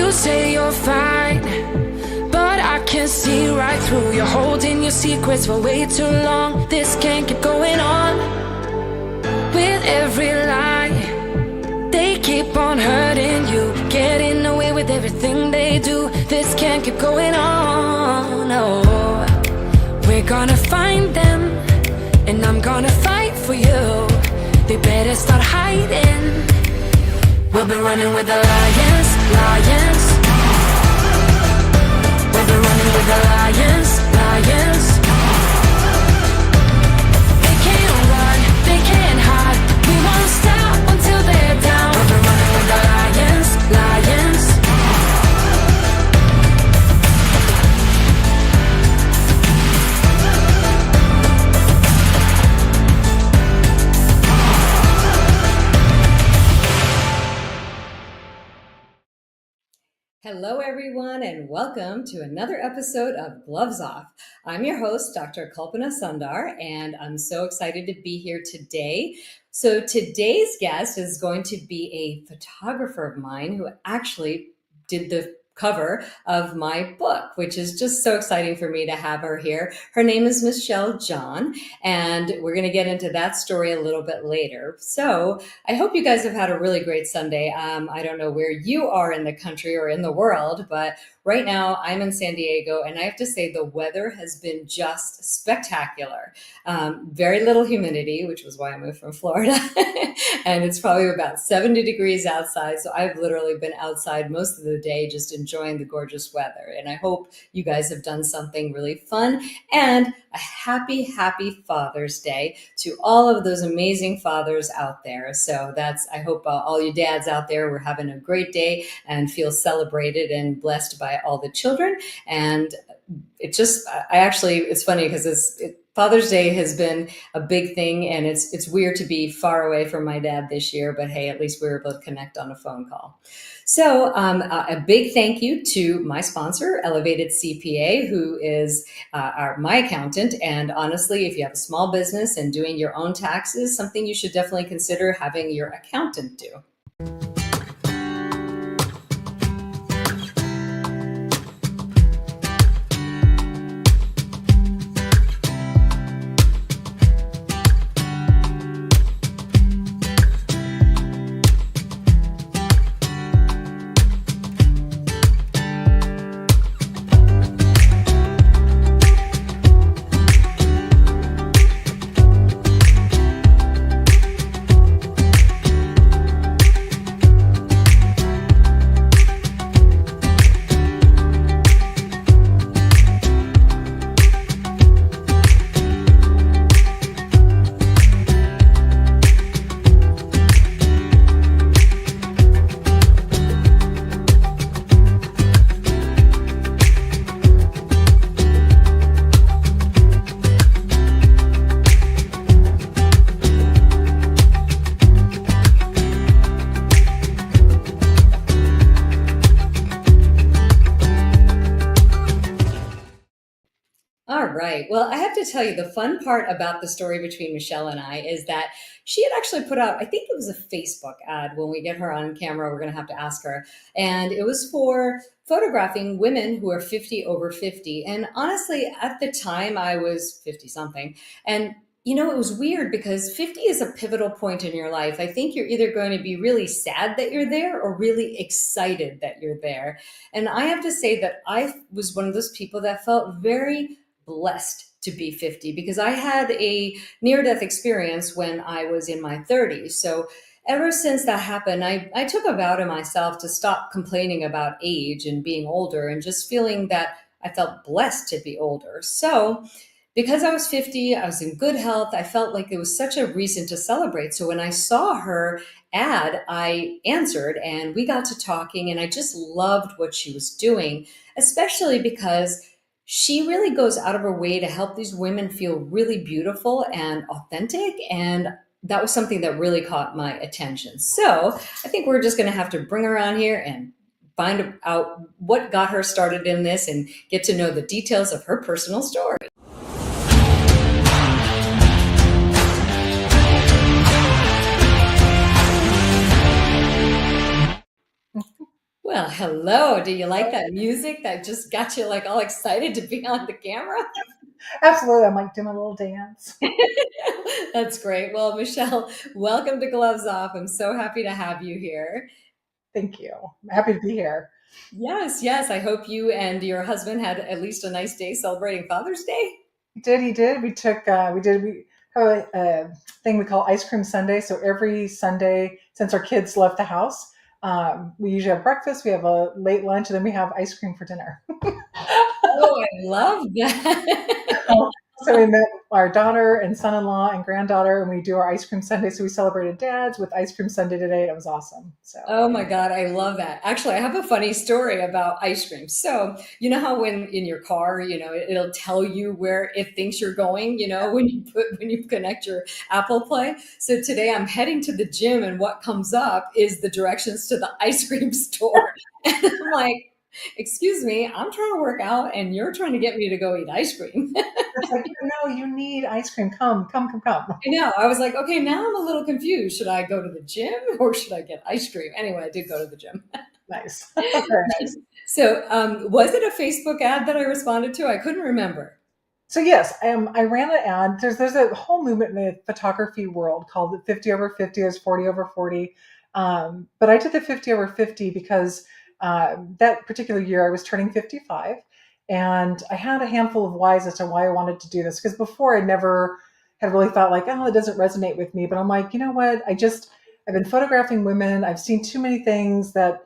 You say you're fine, but I can see right through. You're holding your secrets for way too long. This can't keep going on. With every lie, they keep on hurting you, getting away with everything they do. This can't keep going on. No, we're gonna find them, and I'm gonna fight for you. They better start hiding. We'll be running with the lions, lions. We'll be running with the lions, lions. They can't run, they can't hide. We won't stop until they're down. We'll be running with the lions, lions. Hello, everyone, and welcome to another episode of Gloves Off. I'm your host, Dr. Kalpana Sundar, and I'm so excited to be here today. So today's guest is going to be a photographer of mine who actually did the cover of my book, which is just so exciting for me to have her here. Her name is Michele John, and we're going to get into that story a little bit later. So I hope you guys have had a really great Sunday. I don't know where you are in the country or in the world, but right now I'm in San Diego, and I have to say the weather has been just spectacular. Very little humidity, which was why I moved from Florida. And it's probably about 70 degrees outside. So I've literally been outside most of the day just enjoying the gorgeous weather. And I hope you guys have done something really fun. And a happy, happy Father's Day to all of those amazing fathers out there. So I hope all you dads out there were having a great day and feel celebrated and blessed by all the children. And it's funny because Father's Day has been a big thing, and it's weird to be far away from my dad this year, but hey, at least we were able to connect on a phone call. So a big thank you to my sponsor, Elevated CPA, who is my accountant. And honestly, if you have a small business and doing your own taxes, something you should definitely consider having your accountant do. Right. Well, I have to tell you, the fun part about the story between Michele and I is that she had actually put out, I think it was a Facebook ad. When we get her on camera, we're going to have to ask her. And it was for photographing women who are 50 over 50. And honestly, at the time I was 50 something. And it was weird because 50 is a pivotal point in your life. I think you're either going to be really sad that you're there or really excited that you're there. And I have to say that I was one of those people that felt very blessed to be 50 because I had a near-death experience when I was in my 30s. So ever since that happened, I took a vow to myself to stop complaining about age and being older and just feeling that I felt blessed to be older. So because I was 50, I was in good health, I felt like it was such a reason to celebrate. So when I saw her ad, I answered and we got to talking, and I just loved what she was doing, especially because she really goes out of her way to help these women feel really beautiful and authentic. And that was something that really caught my attention. So I think we're just going to have to bring her on here and find out what got her started in this and get to know the details of her personal story. Well, hello. Do you like that music that just got you like all excited to be on the camera? Absolutely. I'm like doing a little dance. That's great. Well, Michelle, welcome to Gloves Off. I'm so happy to have you here. Thank you. I'm happy to be here. Yes, yes. I hope you and your husband had at least a nice day celebrating Father's Day. He did. We have a thing we call Ice Cream Sunday. So every Sunday, since our kids left the house, we usually have breakfast, we have a late lunch, and then we have ice cream for dinner. Oh, I love that. So we met our daughter and son-in-law and granddaughter, and we do our ice cream Sunday. So we celebrated dads with ice cream Sunday today. It was awesome. So Oh my God, I love that. Actually, I have a funny story about ice cream. So, you know how when in your car, it'll tell you where it thinks you're going, when you connect your Apple Play. So today I'm heading to the gym and what comes up is the directions to the ice cream store. And I'm like, excuse me, I'm trying to work out and you're trying to get me to go eat ice cream. it's like, no, you need ice cream. Come, come, come, come. I know. I was like, okay, now I'm a little confused. Should I go to the gym or should I get ice cream? Anyway, I did go to the gym. Nice. Very nice. So, was it a Facebook ad that I responded to? I couldn't remember. So yes, I ran an ad. There's a whole movement in the photography world called the 50 over 50. There's 40 over 40. But I did the 50 over 50 because that particular year I was turning 55, and I had a handful of whys as to why I wanted to do this. Because before I never had really thought like, oh, it doesn't resonate with me. But I'm like, you know what? I've been photographing women. I've seen too many things that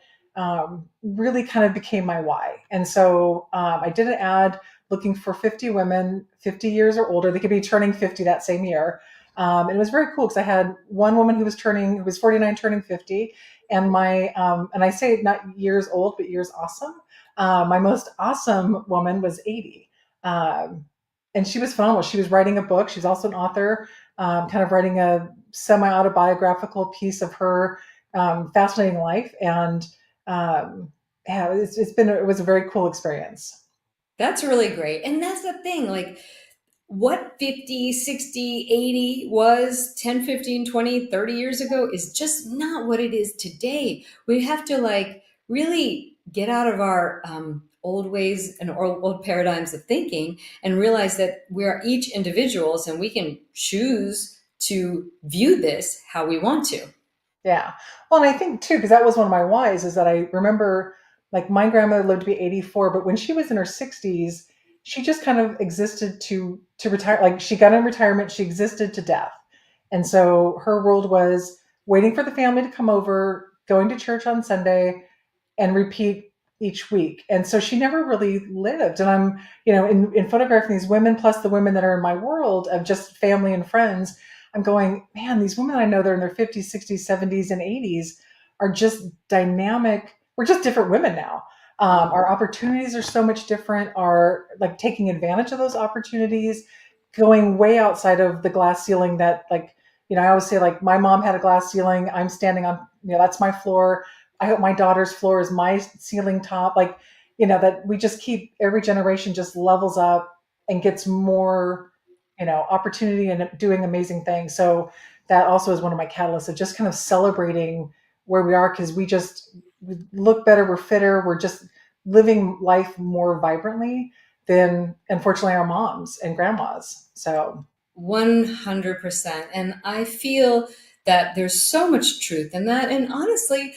really kind of became my why. And so I did an ad looking for 50 women, 50 years or older. They could be turning 50 that same year. And it was very cool because I had one woman who was 49 turning 50. And and I say not years old, but years awesome. My most awesome woman was 80. And she was phenomenal. She was writing a book. She's also an author, kind of writing a semi-autobiographical piece of her fascinating life. And yeah, it was a very cool experience. That's really great. And that's the thing, like what 50, 60, 80 was 10, 15, 20, 30 years ago is just not what it is today. We have to like really get out of our old ways and old paradigms of thinking and realize that we are each individuals and we can choose to view this how we want to. Yeah. Well, and I think too, because that was one of my whys, is that I remember like my grandmother lived to be 84, but when she was in her 60s, she just kind of existed to retire. Like she got in retirement, she existed to death. And so her world was waiting for the family to come over, going to church on Sunday, and repeat each week. And so she never really lived. And I'm, in photographing these women, plus the women that are in my world of just family and friends, I'm going, man, these women I know that are in their 50s, 60s, 70s, and 80s are just dynamic. We're just different women now. Our opportunities are so much different, are like taking advantage of those opportunities, going way outside of the glass ceiling that like, I always say like my mom had a glass ceiling. I'm standing on, that's my floor. I hope my daughter's floor is my ceiling top. Like, that we just keep every generation just levels up and gets more, opportunity and doing amazing things. So that also is one of my catalysts of just kind of celebrating where we are because we look better, we're fitter, we're just living life more vibrantly than unfortunately our moms and grandmas. So 100%. And I feel that there's so much truth in that. And honestly,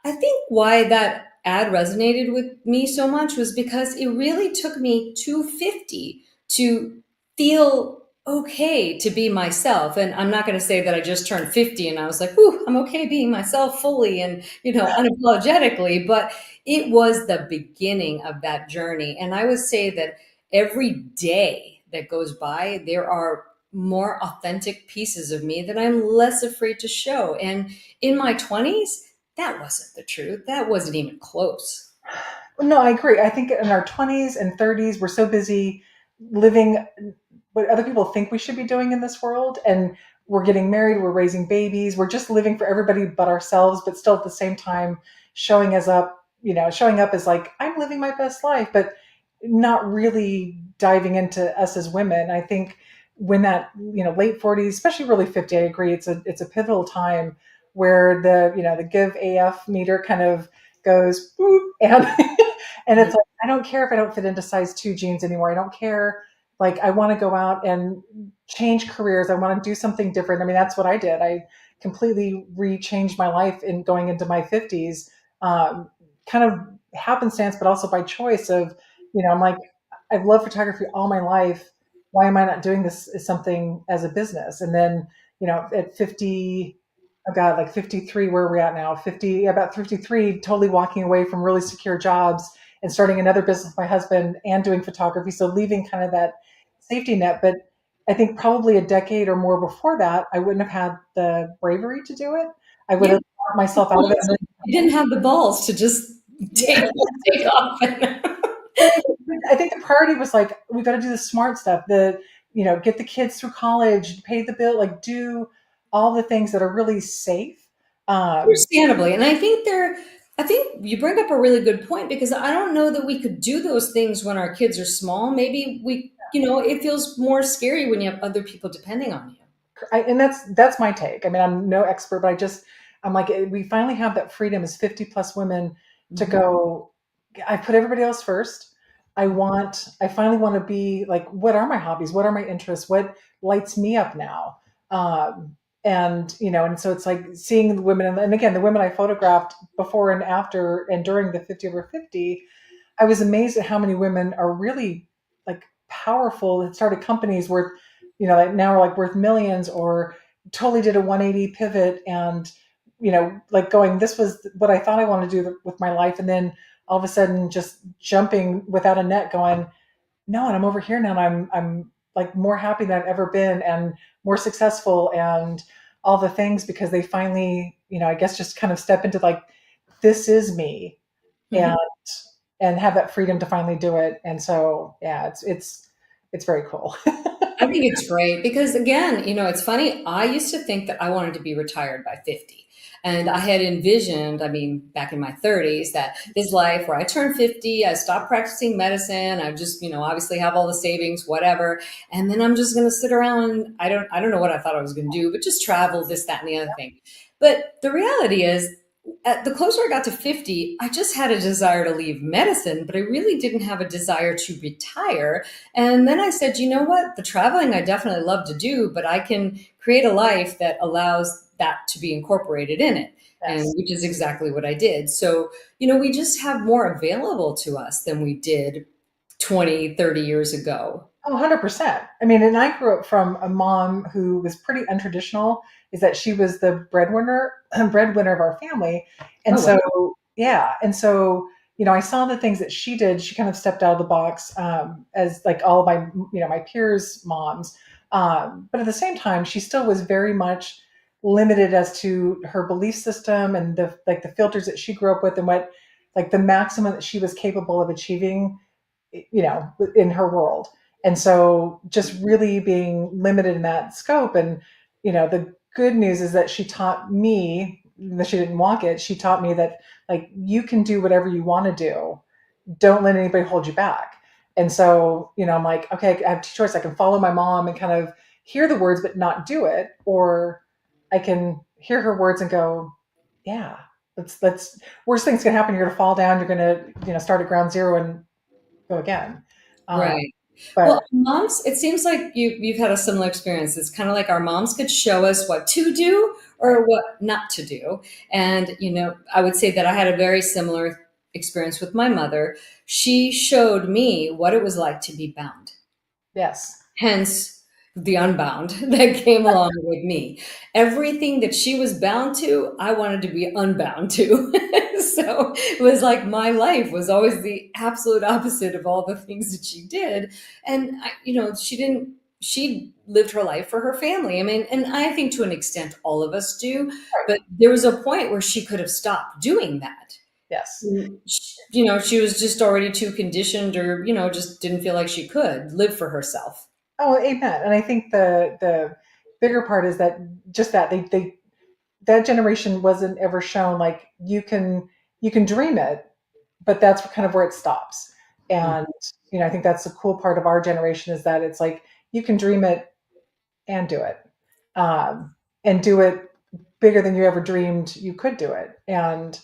I think why that ad resonated with me so much was because it really took me to 50 to feel okay to be myself. And I'm not going to say that I just turned 50 and I was like, "Ooh, I'm okay being myself fully and, unapologetically." But it was the beginning of that journey. And I would say that every day that goes by, there are more authentic pieces of me that I'm less afraid to show. And in my 20s, that wasn't the truth. That wasn't even close. no, I agree. I think in our 20s and 30s, we're so busy living what other people think we should be doing in this world. And we're getting married, we're raising babies, we're just living for everybody but ourselves, but still at the same time showing up as like, I'm living my best life, but not really diving into us as women. I think when that, late 40s, especially really 50, I agree, it's a pivotal time where the give AF meter kind of goes boop, and and it's like I don't care if I don't fit into size 2 jeans anymore. I don't care. Like I want to go out and change careers. I want to do something different. I mean, that's what I did. I completely re-changed my life in going into my 50s, kind of happenstance, but also by choice of, I'm like, I've loved photography all my life. Why am I not doing this as something as a business? And then, at 50, oh God, like 53, where are we at now? 50, about 53, totally walking away from really secure jobs and starting another business with my husband and doing photography. So leaving kind of that safety net. But I think probably a decade or more before that, I wouldn't have had the bravery to do it. I would Yeah. have bought myself out of it. You didn't have the balls to just Yeah. take off. But I think the priority was like, we got to do the smart stuff, get the kids through college, pay the bill, like do all the things that are really safe. Understandably. And I think you bring up a really good point because I don't know that we could do those things when our kids are small. Maybe it feels more scary when you have other people depending on you. And that's my take. I mean, I'm no expert, but I'm like, we finally have that freedom as 50 plus women to Mhm. go. I put everybody else first. I finally want to be like, what are my hobbies? What are my interests? What lights me up now? And so it's like seeing the women, and again, the women I photographed before and after and during the 50 over 50, I was amazed at how many women are really like powerful that started companies worth, like now are like worth millions, or totally did a 180 pivot and, like going, this was what I thought I wanted to do with my life. And then all of a sudden just jumping without a net going, no, and I'm over here now and I'm like more happy than I've ever been and more successful and all the things because they finally, I guess just kind of step into like, this is me. Mhm. And have that freedom to finally do it. And so, yeah, it's very cool. I think it's great because again, it's funny. I used to think that I wanted to be retired by 50. And I had envisioned, I mean, back in my 30s, that this life where I turn 50, I stop practicing medicine, I just, obviously have all the savings, whatever. And then I'm just gonna sit around. I don't know what I thought I was gonna do, but just travel, this, that, and the other thing. But the reality is the closer I got to 50, I just had a desire to leave medicine, but I really didn't have a desire to retire. And then I said, you know what? The traveling I definitely love to do, but I can create a life that allows that to be incorporated in it. And Yes. which is exactly what I did. So, we just have more available to us than we did 20, 30 years ago. Oh, 100%. I mean, and I grew up from a mom who was pretty untraditional, is that she was the breadwinner of our family. And Oh, wow. so, yeah. And so, I saw the things that she did. She kind of stepped out of the box, as like all of my, my peers' moms. But at the same time, she still was very much limited as to her belief system and the filters that she grew up with and what, like the maximum that she was capable of achieving, in her world. And so just really being limited in that scope. And, the good news is that she taught me that she didn't walk it. She taught me that like you can do whatever you want to do. Don't let anybody hold you back. And so, I'm like, okay, I have two choices. I can follow my mom and kind of hear the words, but not do it. Or I can hear her words and go, yeah, let's worst things can happen. You're going to fall down. You're going to, start at ground zero and go again. Um, Right. but Well, moms, it seems like you've had a similar experience. It's kind of like our moms could show us what to do or what not to do. And, I would say that I had a very similar experience with my mother. She showed me what it was like to be bound. yes, Hence the unbound that came along with me. Everything that she was bound to, I wanted to be unbound to. So it was like my life was always the absolute opposite of all the things that she did. And, she lived her life for her family. I mean, and I think to an extent all of us do, right, but there was a point where she could have stopped doing that. yes. She was just already too conditioned or, just didn't feel like she could live for herself. Oh, amen. And I think the bigger part is that just that they that generation wasn't ever shown like you can dream it, but that's kind of where it stops. And I think that's the cool part of our generation is that it's like you can dream it and do it, and do it bigger than you ever dreamed you could do it. And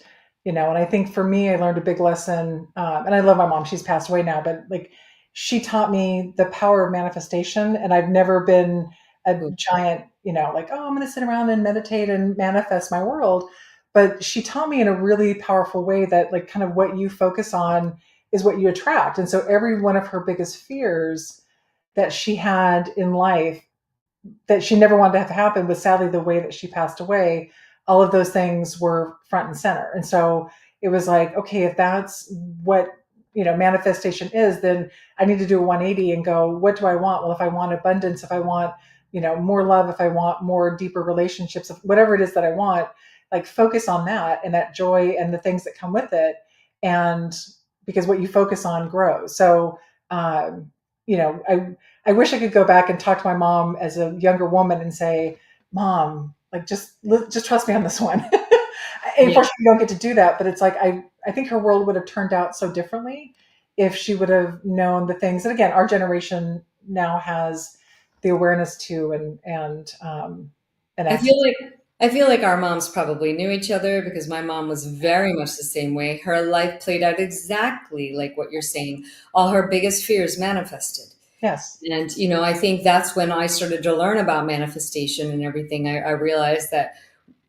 And I think for me, I learned a big lesson. And I love my mom. She's passed away now, but like she taught me the power of manifestation. And I've never been a Ooh, giant, like, oh, I'm going to sit around and meditate and manifest my world. But she taught me in a really powerful way that, like, kind of what you focus on is what you attract. And so every one of her biggest fears that she had in life that she never wanted to have happen was sadly the way that she passed away. All of those things were front and center. And so it was like, okay, if that's what, manifestation is, then I need to do a 180 and go, what do I want? Well, if I want abundance, if I want, more love, if I want more deeper relationships, whatever it is that I want, like focus on that and that joy and the things that come with it. And because what you focus on grows. So, um, I wish I could go back and talk to my mom as a younger woman and say, "Mom, like just trust me on this one." And yeah. unfortunately, you don't get to do that. But it's like I think her world would have turned out so differently if she would have known the things that, again, our generation now has the awareness to and I feel access. like I feel like our moms probably knew each other because my mom was very much the same way. Her life played out exactly like what you're saying. All her biggest fears manifested. Yes, And, I think that's when I started to learn about manifestation and everything. I realized that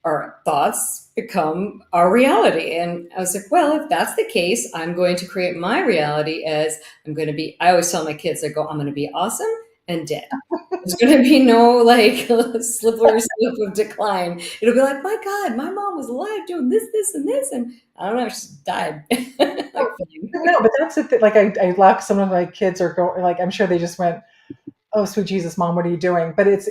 our thoughts become our reality. And I was like, well, if that's the case, I'm going to create my reality as I always tell my kids, I go, I'm going to be awesome and dead. There's going to be no like slippery slope of decline. It'll be like, my God, my mom was alive doing this, this, and this. And I don't know, she just died. Like, fine. no, but that's the thing. Like I laugh. Some of my kids are going. Like I'm sure they just went, oh sweet Jesus, mom, what are you doing? But it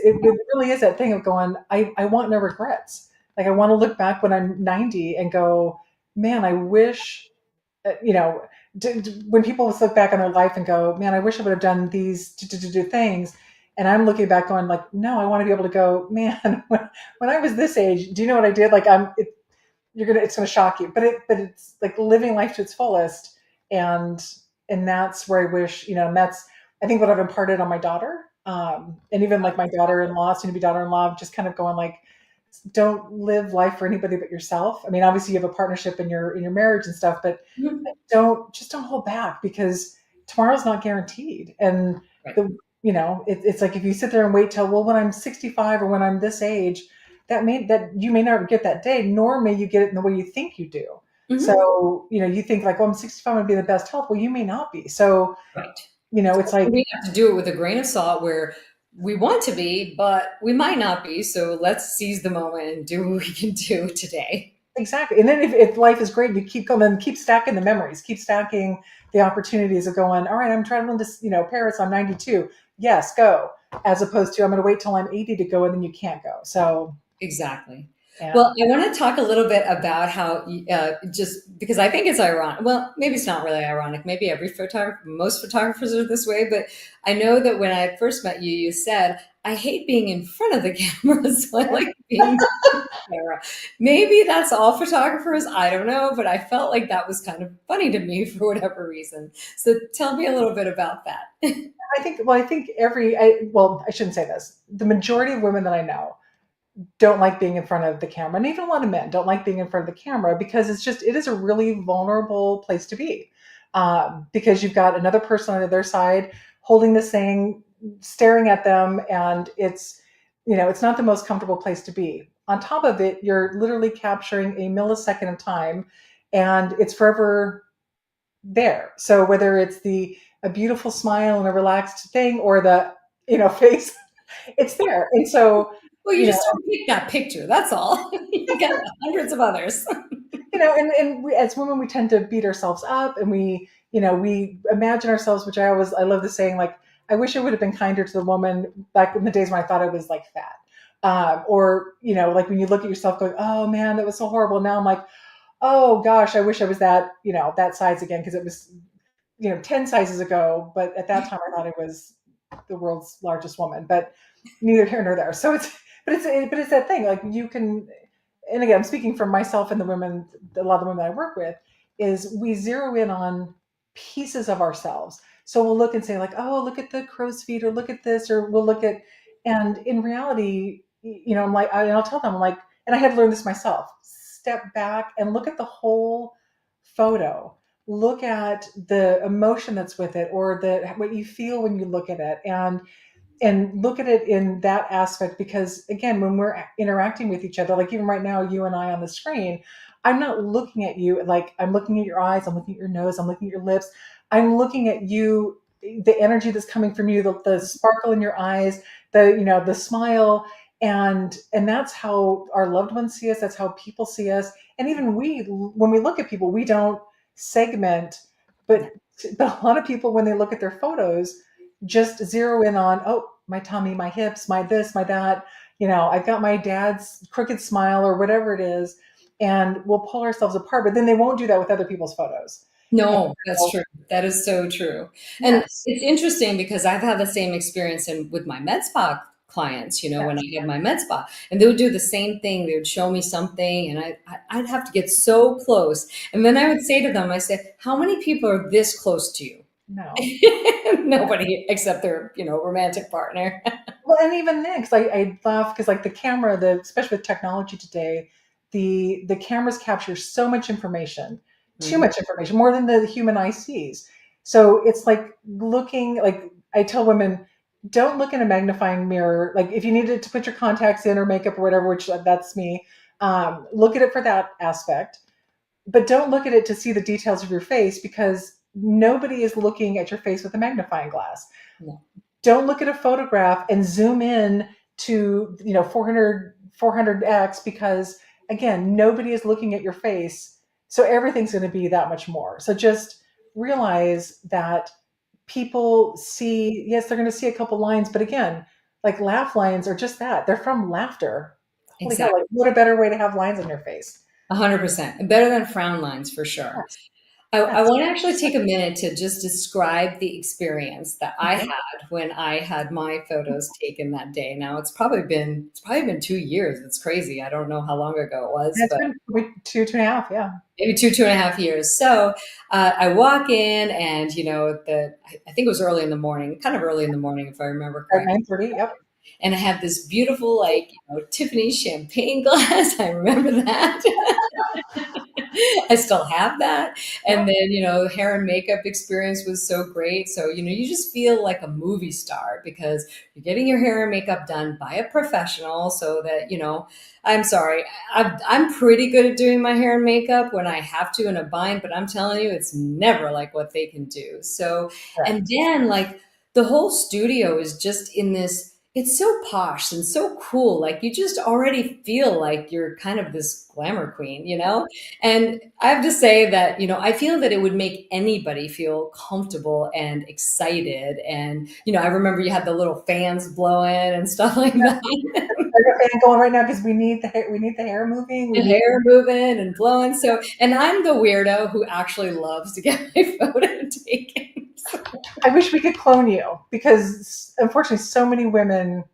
really is that thing of going, I want no regrets. Like I want to look back when I'm 90 and go, man, I wish, you know, when people look back on their life and go, man, I wish I would have done these things. And I'm looking back going like, no, I want to be able to go, man, when I was this age, do you know what I did? Like it's gonna shock you, but it's like living life to its fullest, and that's where I wish, and that's I think what I've imparted on my daughter, and even like my daughter-in-law, soon to be daughter-in-law, just kind of going like, don't live life for anybody but yourself. I mean, obviously you have a partnership in your marriage and stuff, but don't hold back because tomorrow's not guaranteed, and Right. it's like if you sit there and wait till, well, when I'm 65 or when I'm this age, that you may not get that day, nor may you get it in the way you think you do. Mhm. So, you think like, well, I'm 65, I'm gonna be in the best health. Well, you may not be. So, Right. it's like, We have to do it with a grain of salt where we want to be, but we might not be. So let's seize the moment and do what we can do today. exactly. And then if life is great, you keep coming, keep stacking the memories, keep stacking the opportunities of going, all right, I'm traveling to, Paris, I'm 92. Yes, go. As opposed to, I'm going to wait till I'm 80 to go and then you can't go. So, Exactly. yeah. Well, I want to talk a little bit about how, just because I think it's ironic. Well, maybe it's not really ironic. Maybe most photographers are this way. But I know that when I first met you, you said, I hate being in front of the camera, so I like being behind the camera. Maybe that's all photographers. I don't know. But I felt like that was kind of funny to me for whatever reason. So tell me a little bit about that. I think I shouldn't say this. The majority of women that I know don't like being in front of the camera, and even a lot of men don't like being in front of the camera because it is a really vulnerable place to be, because you've got another person on the other side holding this thing, staring at them, and it's not the most comfortable place to be. On top of it, you're literally capturing a millisecond of time, and it's forever there. So whether it's a beautiful smile and a relaxed thing, or the face, it's there. And so, Well, you you know, just don't pick that picture. That's all. You got hundreds of others. and as women, we tend to beat ourselves up, and we imagine ourselves, which I love the saying, like, I wish I would have been kinder to the woman back in the days when I thought I was like fat. Or, like when you look at yourself going, oh man, that was so horrible. Now I'm like, oh gosh, I wish I was that size again. Cause it was, 10 sizes ago, but at that time I thought I was the world's largest woman, but neither here nor there. So but it's that thing. Like you can, and again, I'm speaking for myself and a lot of the women that I work with, is we zero in on pieces of ourselves. So we'll look and say like, oh, look at the crow's feet, or look at this, or we'll look at, and in reality, I'm like, I'll tell them, I'm like, and I had to learn this myself. step back and look at the whole photo. Look at the emotion that's with it, or the what you feel when you look at it, and look at it in that aspect. Because again, when we're interacting with each other, like even right now, you and I on the screen, I'm not looking at you like I'm looking at your eyes, I'm looking at your nose, I'm looking at your lips, I'm looking at you, the energy that's coming from you, the sparkle in your eyes, the smile. And that's how our loved ones see us, that's how people see us. And even we, when we look at people, we don't segment, but a lot of people, when they look at their photos, just zero in on, oh, my tummy, my hips, my this, my that. I've got my dad's crooked smile or whatever it is, and we'll pull ourselves apart. But then they won't do that with other people's photos. And No, that's so, true. That is so true. And yes, it's interesting because I've had the same experience with my med spa clients, when I yes, had my med spa, and they would do the same thing. They would show me something and I'd have to get so close. And then I would say to them, I said, how many people are this close to you? no. Nobody except their, romantic partner. Well, and even then, because I laugh because like the camera, especially with technology today, the cameras capture so much information, too Mhm. much information, more than the human eye sees. So it's like looking, like I tell women, don't look in a magnifying mirror. Like if you needed to put your contacts in or makeup or whatever, which that's me, look at it for that aspect. But don't look at it to see the details of your face, because nobody is looking at your face with a magnifying glass. No. Don't look at a photograph and zoom in to 400x, because again, nobody is looking at your face, so everything's going to be that much more. So just realize that people see, yes, they're going to see a couple lines, but again, like laugh lines are just that, they're from laughter. Holy hell, Exactly. like what a better way to have lines on your face. 100%. Better than frown lines for sure. Yes, I yes. want to actually take a minute to just describe the experience that I Okay. had when I had my photos taken that day. Now it's probably been 2 years. It's crazy. I don't know how long ago it was, It's but been probably two and a half, yeah. maybe 2.5 years. So I walk in, and I think it was early in the morning, kind of early in the morning if I remember At correctly. 9:30, yep. And I have this beautiful, like, Tiffany champagne glass. I remember that. I still have that. And Yep. then, hair and makeup experience was so great. So, you just feel like a movie star because you're getting your hair and makeup done by a professional so that, I'm sorry, I'm pretty good at doing my hair and makeup when I have to in a bind, but I'm telling you, it's never like what they can do. So, and Correct. then like the whole studio is just in this, it's so posh and so cool. Like you just already feel like you're kind of this glamour queen, and I have to say that, I feel that it would make anybody feel comfortable and excited. And, I remember you had the little fans blowing and stuff like that. There's a fan going right now because we need the hair moving. We The need. hair moving and blowing. So, and I'm the weirdo who actually loves to get my photo taken. So, I wish we could clone you, because unfortunately, so many women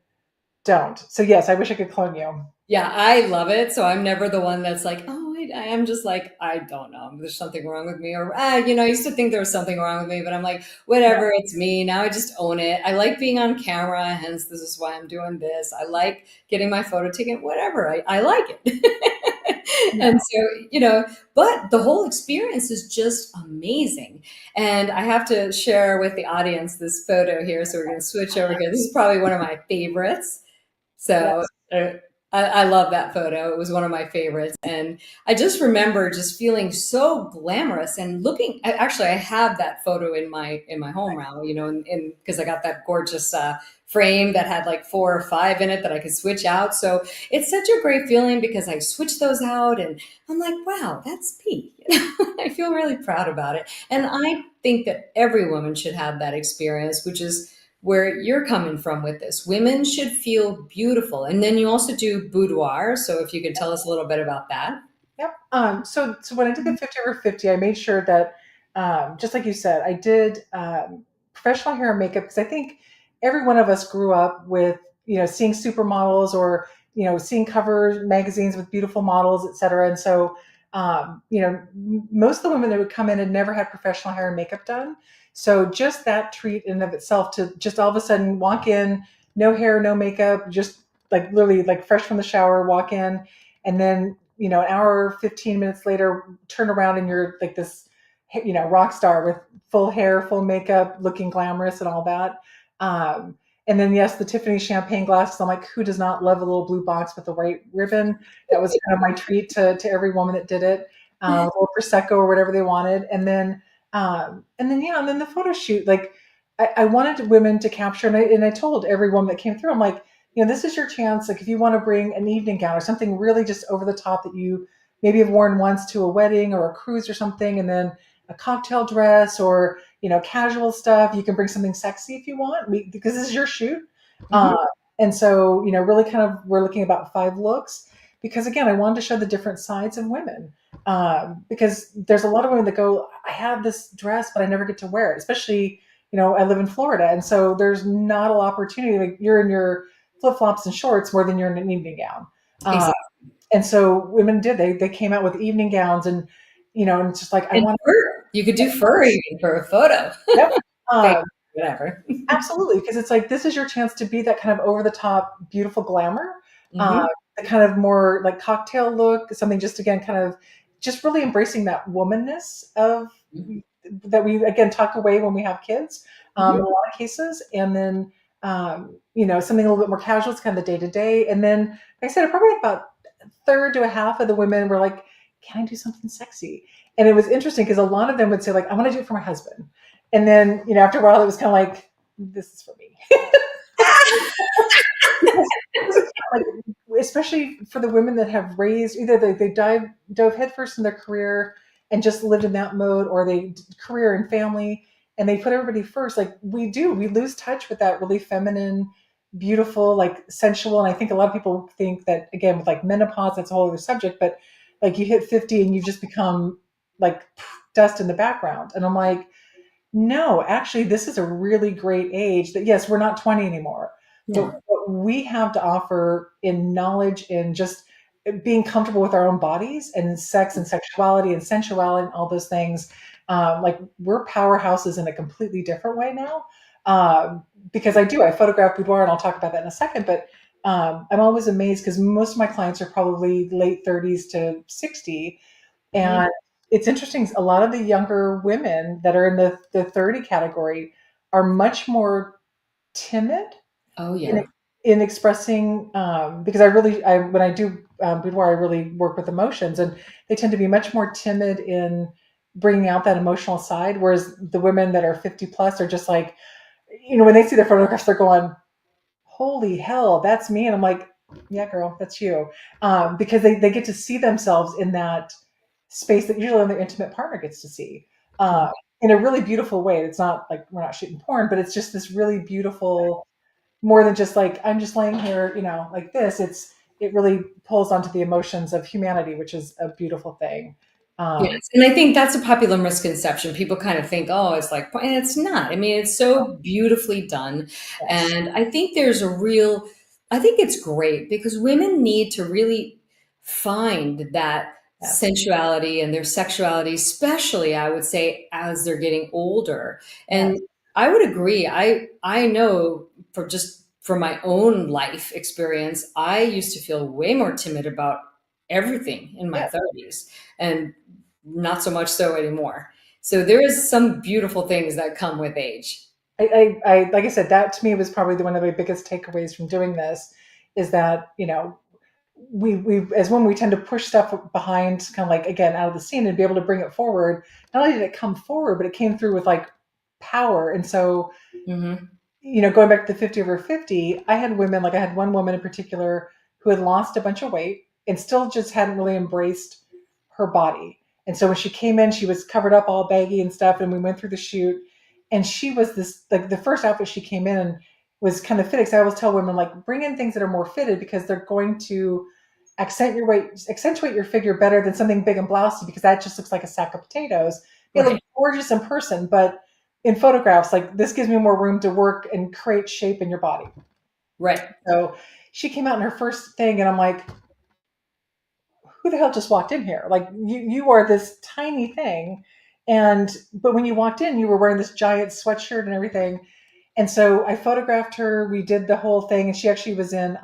don't. So yes, I wish I could clone you. yeah, I love it. So I'm never the one that's like, oh, I am just like, I don't know. There's something wrong with me. Or, I used to think there was something wrong with me, but I'm like, Yeah, whatever, it's me. Now I just own it. I like being on camera. Hence, this is why I'm doing this. I like getting my photo taken, whatever. I like it. yeah. And so, but the whole experience is just amazing. And I have to share with the audience this photo here. So we're going to switch over here. This is probably one of my favorites. So Yes. I love that photo. It was one of my favorites. And I just remember just feeling so glamorous and looking, actually, I have that photo in my home now, because I got that gorgeous frame that had like 4 or 5 in it that I could switch out. So it's such a great feeling because I switched those out and I'm like, wow, that's me. I feel really proud about it. And I think that every woman should have that experience, which is where you're coming from with this. Women should feel beautiful. And then you also do boudoir. So if you could tell us a little bit about that. Yep. So when I did the 50 over 50, I made sure that, just like you said, I did professional hair and makeup, because I think every one of us grew up with, seeing supermodels, or, seeing cover magazines with beautiful models, et cetera. And so, most of the women that would come in had never had professional hair and makeup done. So just that treat in and of itself, to just all of a sudden walk in, no hair, no makeup, just like literally like fresh from the shower, walk in, and then an hour, 15 minutes later, turn around and you're like this, rock star with full hair, full makeup, looking glamorous and all that. And then yes, the Tiffany champagne glasses. I'm like, who does not love a little blue box with the white ribbon? That was kind of my treat to every woman that did it, with a little prosecco or whatever they wanted. And then the photo shoot. Like I wanted women to capture, and I told every woman that came through, I'm like, this is your chance. Like if you want to bring an evening gown or something really just over the top that you maybe have worn once to a wedding or a cruise or something, and then a cocktail dress or casual stuff. You can bring something sexy if you want, because this is your shoot. Mhm. And so really kind of we're looking about 5 looks, because again I wanted to show the different sides of women, because there's a lot of women that go, I have this dress but I never get to wear it, especially I live in Florida, and so there's not a lot of opportunity. Like you're in your flip flops and shorts more than you're in an evening gown. Uh, Exactly. and so women did, they came out with evening gowns, and and it's just like I And want fur. You could do fur even for a photo. to. Yep. Fake, Uh, whatever. Absolutely, because it's like this is your chance to be that kind of over the top, beautiful glamour, uh, Hmm. the kind of more like cocktail look, something just again kind of just really embracing that womanness of that we again tuck away when we have kids, in a Hmm. lot of cases, and then something a little bit more casual. It's kind of the day to day, and then like I said, probably about a third to a half of the women were like, "Can I do something sexy?" And it was interesting because a lot of them would say like, "I want to do it for my husband," and then after a while, it was kind of like, "This is for me." Like, especially for the women that have raised, either they dove headfirst in their career and just lived in that mode, or they career and family, and they put everybody first. Like we lose touch with that really feminine, beautiful, like sensual. And I think a lot of people think that again with like menopause, that's a whole other subject, but like you hit 50 and you just become like dust in the background. And I'm like, no, actually, this is a really great age that, yes, we're not 20 anymore, but Yeah. what we have to offer in knowledge and just being comfortable with our own bodies and sex and sexuality and sensuality and all those things. Like we're powerhouses in a completely different way now. Because I photograph boudoir, and I'll talk about that in a second, but I'm always amazed because most of my clients are probably late 30s to 60, Hmm. and it's interesting. A lot of the younger women that are in the 30 category are much more timid Oh in, yeah. in expressing, because when I do boudoir, I really work with emotions, and they tend to be much more timid in bringing out that emotional side. Whereas the women that are 50 plus are just like, when they see their photographs, they're going, holy hell, that's me. And I'm like, yeah, girl, that's you. Because they get to see themselves in that space that usually only their intimate partner gets to see, Yeah. in a really beautiful way. It's not like we're not shooting porn, but it's just this really beautiful, more than just like, I'm just laying here, like this. It really pulls onto the emotions of humanity, which is a beautiful thing. Yes, Um, and I think that's a popular misconception. People kind of think, oh, it's like, and it's not. I mean, it's so beautifully done. yes, And I think I think it's great because women need to really find that yes, sensuality and their sexuality, especially I would say as they're getting older. yes, And I would agree. I know from my own life experience, I used to feel way more timid about everything in my yes. 30s. And not so much so anymore. So there is some beautiful things that come with age. Like I said, that to me was probably one of my biggest takeaways from doing this, is that we as women we tend to push stuff behind, kind of like again out of the scene, and be able to bring it forward. Not only did it come forward, but it came through with like power. And so Hmm. going back to the 50 over 50, I had women, like I had one woman in particular who had lost a bunch of weight and still just hadn't really embraced her body. And so when she came in, she was covered up all baggy and stuff. And we went through the shoot, and she was this, like the first outfit she came in was kind of fitted. So I always tell women, like, bring in things that are more fitted, because they're going to accentuate your figure better than something big and blousy, because that just looks like a sack of potatoes. It Right. looks gorgeous in person, but in photographs, like this gives me more room to work and create shape in your body. Right. So she came out in her first thing, and I'm like, who the hell just walked in here? Like you are this tiny thing, and but when you walked in, you were wearing this giant sweatshirt and everything. And so I photographed her. We did the whole thing, and she actually was in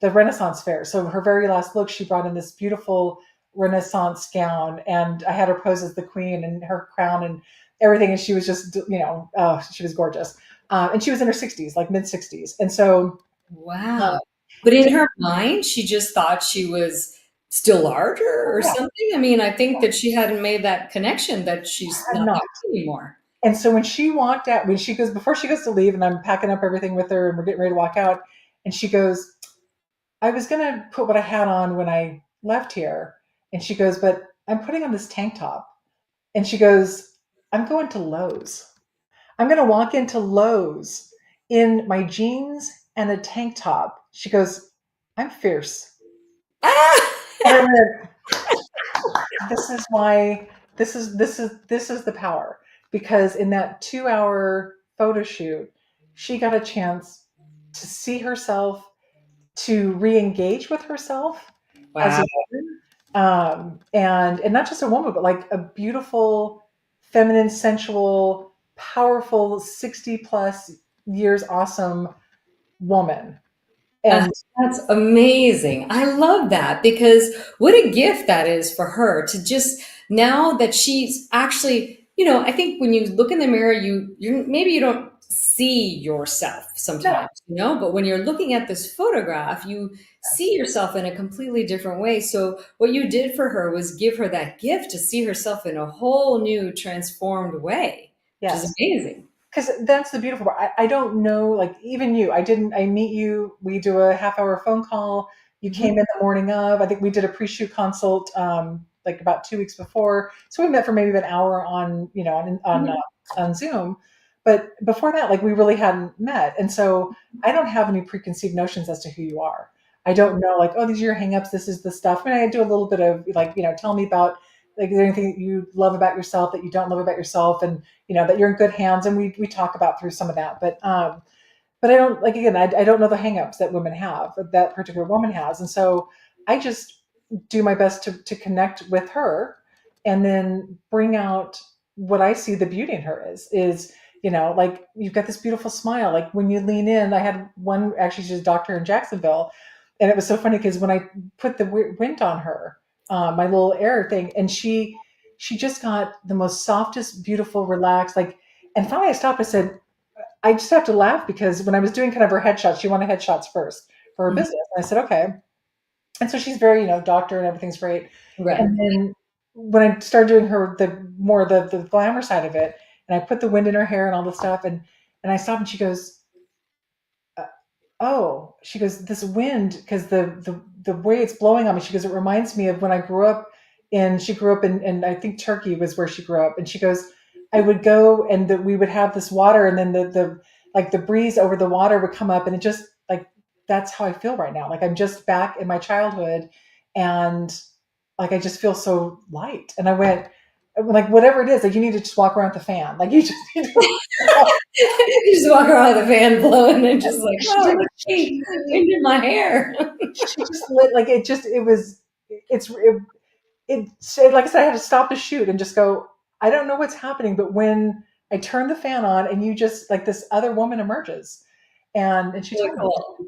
the Renaissance fair. So her very last look, she brought in this beautiful Renaissance gown, and I had her pose as the queen and her crown and everything. And she was just, she was gorgeous. And she was in her 60s, like mid 60s. And so, uh, Wow. But in her mind, she just thought she was still larger or yeah, something. I mean, I think that she hadn't made that connection that she's had not not. young anymore. And so when she walked out, when she goes, before she goes to leave, and I'm packing up everything with her and we're getting ready to walk out, and she goes, I was going to put what I had on when I left here. And she goes, but I'm putting on this tank top. And she goes, I'm going to Lowe's. I'm going to walk into Lowe's in my jeans and a tank top. She goes, I'm fierce. And I Ah! went, this is why this is the power, because in that 2 hour photo shoot she got a chance to see herself, to re-engage with herself as Wow. a woman, and not just a woman, but like a beautiful, feminine, sensual, powerful 60 plus years awesome woman. Uh, And that's amazing. I love that because what a gift that is for her to just now that she's actually, I think when you look in the mirror, you maybe you don't see yourself no, sometimes, but when you're looking at this photograph, you see yourself in a completely different way. So what you did for her was give her that gift to see herself in a whole new transformed way, which is yes, amazing. because that's the beautiful part. I don't know, like even you, I meet you, we do a half-hour phone call. You came Mhm. in the morning of, I think we did a pre-shoot consult, like about 2 weeks before. So we met for maybe an hour on, on Zoom. But before that, like we really hadn't met. And so I don't have any preconceived notions as to who you are. I don't know like, oh, these are your hangups. This is the stuff. I mean, I do a little bit of like, tell me about, like, is there anything that you love about yourself that you don't love about yourself? And that you're in good hands, and we talk about through some of that. But I don't, like, again, I don't know the hangups that women have, that particular woman has. And so I just do my best to connect with her, and then bring out what I see the beauty in her is, like you've got this beautiful smile. Like when you lean in, I had one, actually she's a doctor in Jacksonville. And it was so funny because when I put the wind on her, my little air thing, and she just got the most softest, beautiful, relaxed, like, and finally I stopped. I said, I just have to laugh because when I was doing kind of her headshots, she wanted headshots first for her Mhm. business. And I said, okay. And so she's very, doctor, and everything's great. Right. And then when I started doing her the glamour side of it, and I put the wind in her hair and all this stuff, and I stopped, and she goes, uh, oh, she goes, this wind, because the way it's blowing on me, she goes, it reminds me of when I grew up she grew up in I think Turkey was where she grew up. And she goes, I would go, and we would have this water, and then the like the breeze over the water would come up, and it just like, that's how I feel right now. Like I'm just back in my childhood, and like I just feel so light. And I went, like, whatever it is, like you need to just walk around with the fan. Like you just need to You just walk around with a fan blowing and just like, she oh, did look at me, wind in my hair. she just lit, like it was it like I said, I had to stop the shoot and just go, I don't know what's happening, but when I turn the fan on and you just, like, this other woman emerges, and she Really told me, cool.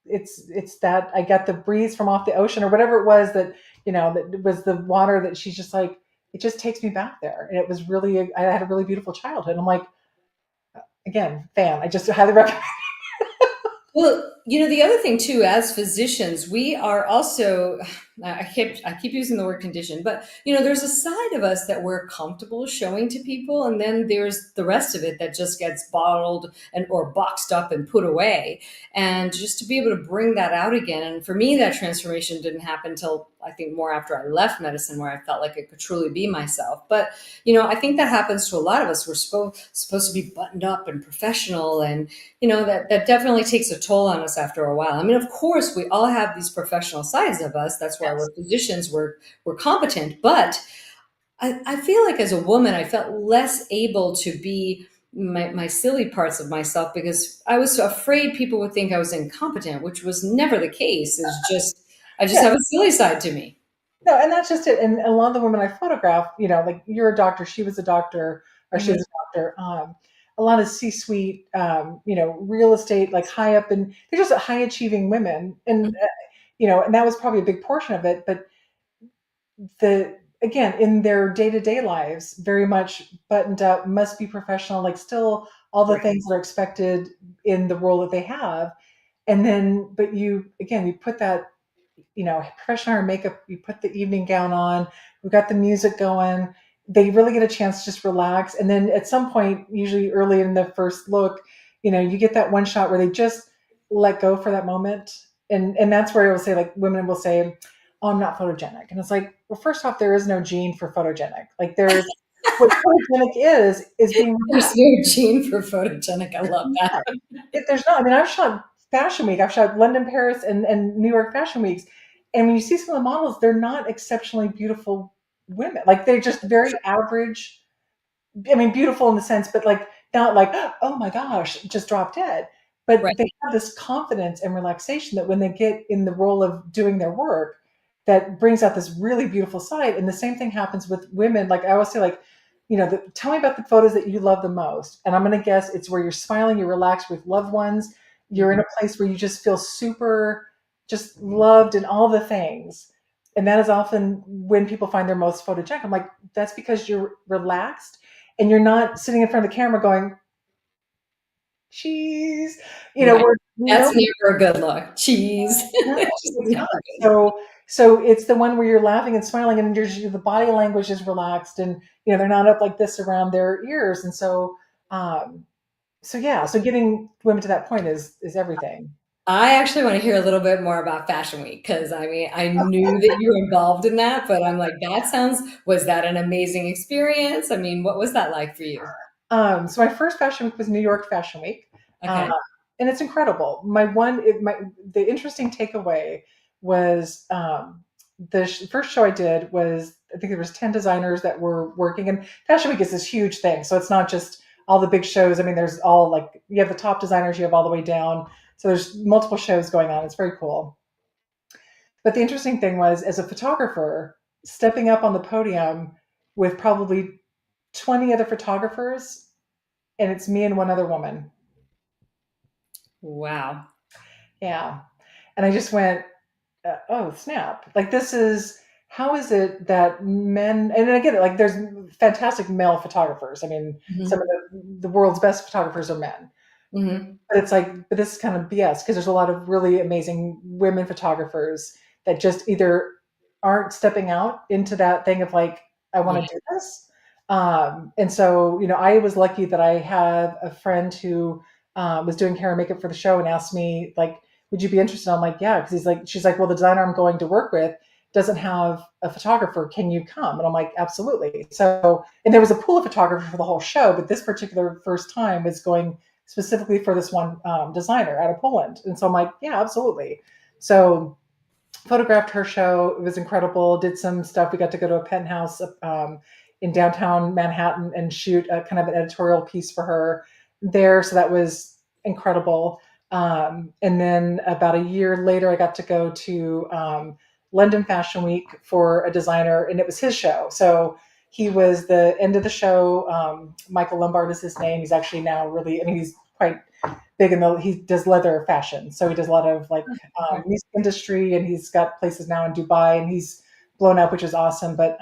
it's that I got the breeze from off the ocean or whatever it was, that that was the water, that she's just like, it just takes me back there. And it was really, I had a really beautiful childhood. I'm like, again, fan, I just highly recommend. Well, the other thing too, as physicians, we are also, I keep using the word condition, but there's a side of us that we're comfortable showing to people, and then there's the rest of it that just gets bottled and or boxed up and put away. And just to be able to bring that out again, and for me, that transformation didn't happen until I think more after I left medicine, where I felt like I could truly be myself. But I think that happens to a lot of us. We're supposed to be buttoned up and professional, and that definitely takes a toll on us after a while. I mean, of course, we all have these professional sides of us. That's why Yes. we're physicians. We're competent. But I feel like as a woman, I felt less able to be my silly parts of myself because I was so afraid people would think I was incompetent, which was never the case. It's just I just Yeah. have a silly side to me. No, and that's just it. And a lot of the women I photograph, like you're a doctor, she was a doctor, or she Mhm. was a doctor. a lot of C-suite, real estate, like high up, and they're just high achieving women, and and that was probably a big portion of it. But the again, in their day-to-day lives, very much buttoned up, must be professional, like still all the Right. things that are expected in the role that they have. And then, but you put that, professional hair and makeup, you put the evening gown on, we've got the music going, they really get a chance to just relax. And then at some point, usually early in the first look, you get that one shot where they just let go for that moment. And that's where I will say, like, women will say, oh, I'm not photogenic. And it's like, well, first off, there is no gene for photogenic. Like, there's what photogenic is being There's relaxed. no gene for photogenic. I love that. There's not. I mean, I've shot Fashion Week. I've shot London, Paris, and New York Fashion Weeks. And when you see some of the models, they're not exceptionally beautiful women. Like, they're just very average. I mean, beautiful in the sense, but like not like, oh my gosh, just drop dead. But Right. they have this confidence and relaxation that when they get in the role of doing their work, that brings out this really beautiful side. And the same thing happens with women. Like, I always say, like, tell me about the photos that you love the most. And I'm going to guess it's where you're smiling, you're relaxed with loved ones, you're in Mhm. a place where you just feel super just loved and all the things. And that is often when people find their most photogenic. I'm like, that's because you're relaxed and you're not sitting in front of the camera going, cheese, Right. where That's no, never a good look. Cheese. no, Just it's not. never good. So it's the one where you're laughing and smiling, and the body language is relaxed, and they're not up like this around their ears, and um, yeah, so getting women to that point is everything. I actually want to hear a little bit more about Fashion Week because I mean, I knew that you were involved in that, but I'm like, was that an amazing experience? I mean, what was that like for you? So my first Fashion Week was New York Fashion Week, uh, Okay. and it's incredible. The interesting takeaway was the first show I did was, I think there was 10 designers that were working, and Fashion Week is this huge thing. So it's not just all the big shows. I mean, there's all, like, you have the top designers, you have all the way down. So there's multiple shows going on. It's very cool. But the interesting thing was, as a photographer, stepping up on the podium with probably 20 other photographers, and it's me and one other woman. Wow. Yeah. And I just went, oh, snap. Like, how is it that men, and I get it, like, there's fantastic male photographers. I mean, some Hmm. of the world's best photographers are men. Hmm. But it's like, but this is kind of BS because there's a lot of really amazing women photographers that just either aren't stepping out into that thing of like, I Yeah. want to do this. And so, I was lucky that I have a friend who was doing hair and makeup for the show and asked me, like, would you be interested? I'm like, yeah, because she's like, well, the designer I'm going to work with doesn't have a photographer. Can you come? And I'm like, absolutely. So, and there was a pool of photographers for the whole show, but this particular first time was going specifically for this one designer out of Poland. And so I'm like, yeah, absolutely. So photographed her show. It was incredible. Did some stuff. We got to go to a penthouse in downtown Manhattan and shoot a kind of an editorial piece for her there. So that was incredible. And then about a year later, I got to go to London Fashion Week for a designer, and it was his show. So he was the end of the show. Michael Lombard is his name. He's actually now really, I mean, he's quite big he does leather fashion. So he does a lot of, like, Okay. music industry, and he's got places now in Dubai, and he's blown up, which is awesome. But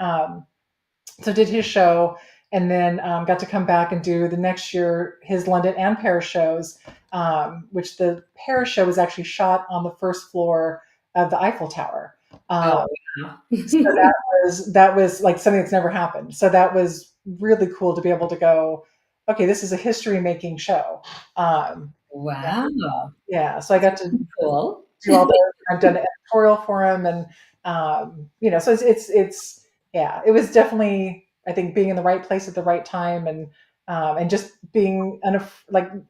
so did his show, and then got to come back and do the next year his London and Paris shows, which the Paris show was actually shot on the first floor of the Eiffel Tower. Oh, Um, wow. so that was like something that's never happened. So that was really cool to be able to go, okay, this is a history making show. Yeah, Wow. yeah. So I got to Cool. do all those. I've done an editorial for him, and so it's yeah. It was definitely, I think, being in the right place at the right time, and just being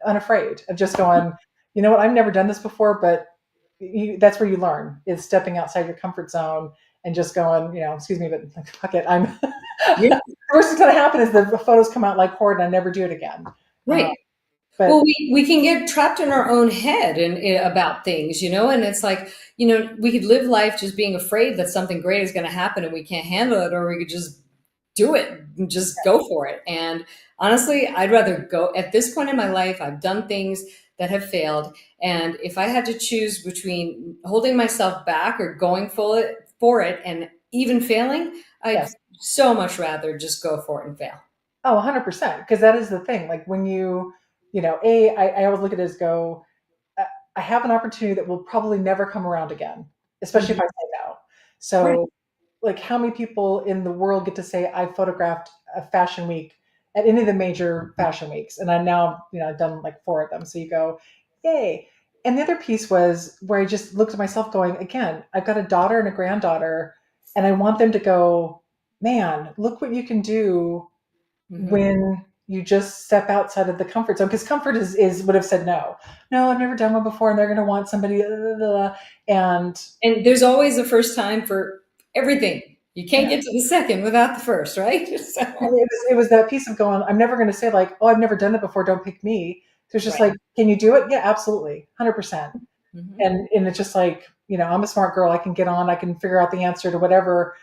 unafraid of just going. You know what? I've never done this before, but that's where you learn, is stepping outside your comfort zone and just going. Excuse me, but like, fuck it. Yeah. The worst that's going to happen is the photos come out like horrid, and I never do it again. Uh, Right. but Well, we can get trapped in our own head and about things, and it's like, we could live life just being afraid that something great is going to happen and we can't handle it, or we could just do it, just go for it. And honestly, I'd rather go at this point in my life. I've done things that have failed. And if I had to choose between holding myself back or going for it and even failing, I'd Yes. so much rather just go for it and fail. Oh, 100%. Because that is the thing. Like when I always look at it as go, I I have an opportunity that will probably never come around again, especially if Mhm. I say no. Right. So, like, how many people in the world get to say I photographed a fashion week at any of the major fashion weeks? And I now, I've done like four of them. So you go, yay. And the other piece was where I just looked at myself going, again, I've got a daughter and a granddaughter, and I want them to go, man, look what you can do Mhm. when you just step outside of the comfort zone. Because comfort is would have said no. No, I've never done one before, and they're going to want somebody. And And there's always a first time for everything. You I can't know. get to the second without the first, right? And So, it was that piece of going, I'm never going to say like, oh, I've never done it before. Don't pick me. So it's just right. like, can you do it? Yeah, absolutely. 100%. Mhm. And it's just like, I'm a smart girl. I can get on, I can figure out the answer to whatever,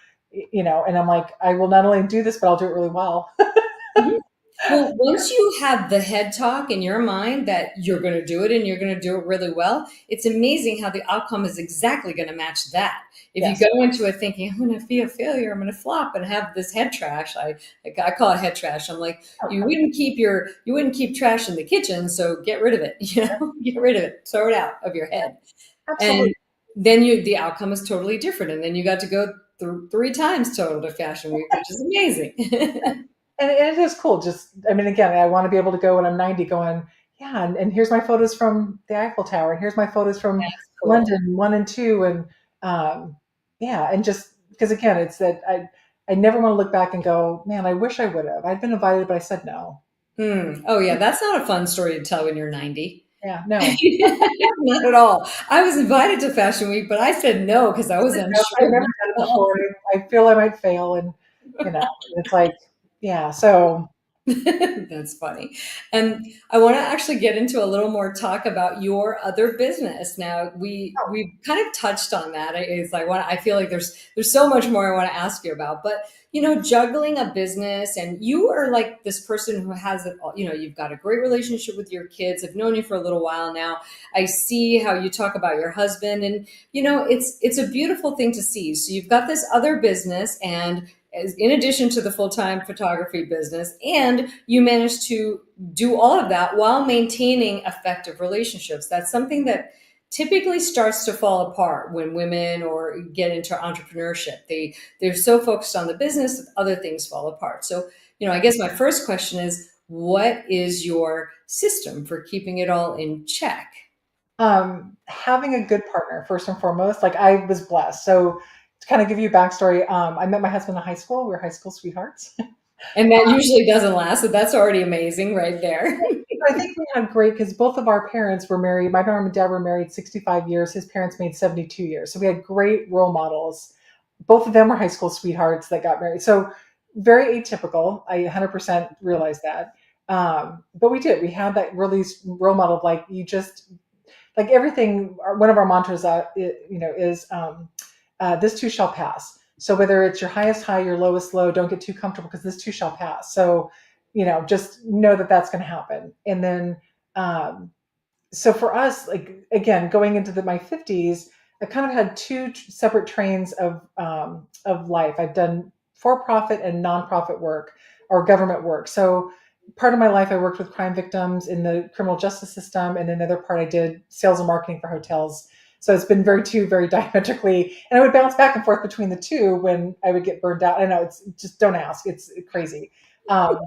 and I'm like, I will not only do this, but I'll do it really well. Mhm. Well, once you have the head talk in your mind that you're going to do it and you're going to do it really well, it's amazing how the outcome is exactly going to match that. If you Yes. go into it thinking, I'm going to be a failure, I'm going to flop and have this head trash, I call it head trash. I'm like, you wouldn't keep trash in the kitchen, so get rid of it, get rid of it, throw it out of your head. Absolutely. And then the outcome is totally different. And then you got to go through three times total to Fashion Week, which is amazing. And it is cool. Just, I mean, again, I want to be able to go when I'm 90 going, yeah, and here's my photos from the Eiffel Tower, and here's my photos from That's cool. London 1 and 2. And yeah, and just because again, it's that I never want to look back and go, man, I wish I would have. I'd been invited, but I said no. Hmm. Oh yeah, that's not a fun story to tell when you're 90. Yeah, no. Not at all. I was invited to Fashion Week, but I said no because I was No, I've unsure never done it before. myself. I feel I might fail, and it's like, yeah. So, That's funny. And I want to actually get into a little more talk about your other business. Now we kind of touched on that. I feel like there's so much more I want to ask you about. But juggling a business, and you are like this person who has it all, you've got a great relationship with your kids. I've known you for a little while now. I see how you talk about your husband, and it's a beautiful thing to see. So you've got this other business, and in addition to the full-time photography business, and you manage to do all of that while maintaining effective relationships. That's something that typically starts to fall apart when women or get into entrepreneurship. They're so focused on the business that other things fall apart. So I guess my first question is, what is your system for keeping it all in check? having a good partner first and foremost. Like I was blessed. So to kind of give you a backstory, I met my husband in high school. We were high school sweethearts. And that usually doesn't last, so that's already amazing right there. I think we had great because both of our parents were married. My mom and dad were married 65 years. His parents made 72 years. So we had great role models. Both of them were high school sweethearts that got married. So very atypical. I 100% realized that. But we did. We had that really role model of like, you just, like everything, one of our mantras, is this too shall pass. So whether it's your highest high, your lowest low, don't get too comfortable because this too shall pass. So, just know that that's going to happen. And then, um, so for us, like again, going into my 50s, I kind of had two separate trains of life. I've done for-profit and nonprofit work or government work. So part of my life, I worked with crime victims in the criminal justice system, and then the other part, I did sales and marketing for hotels. So it's been very diametrically, and I would bounce back and forth between the two when I would get burned out. I know it's just, don't ask, it's crazy. Um,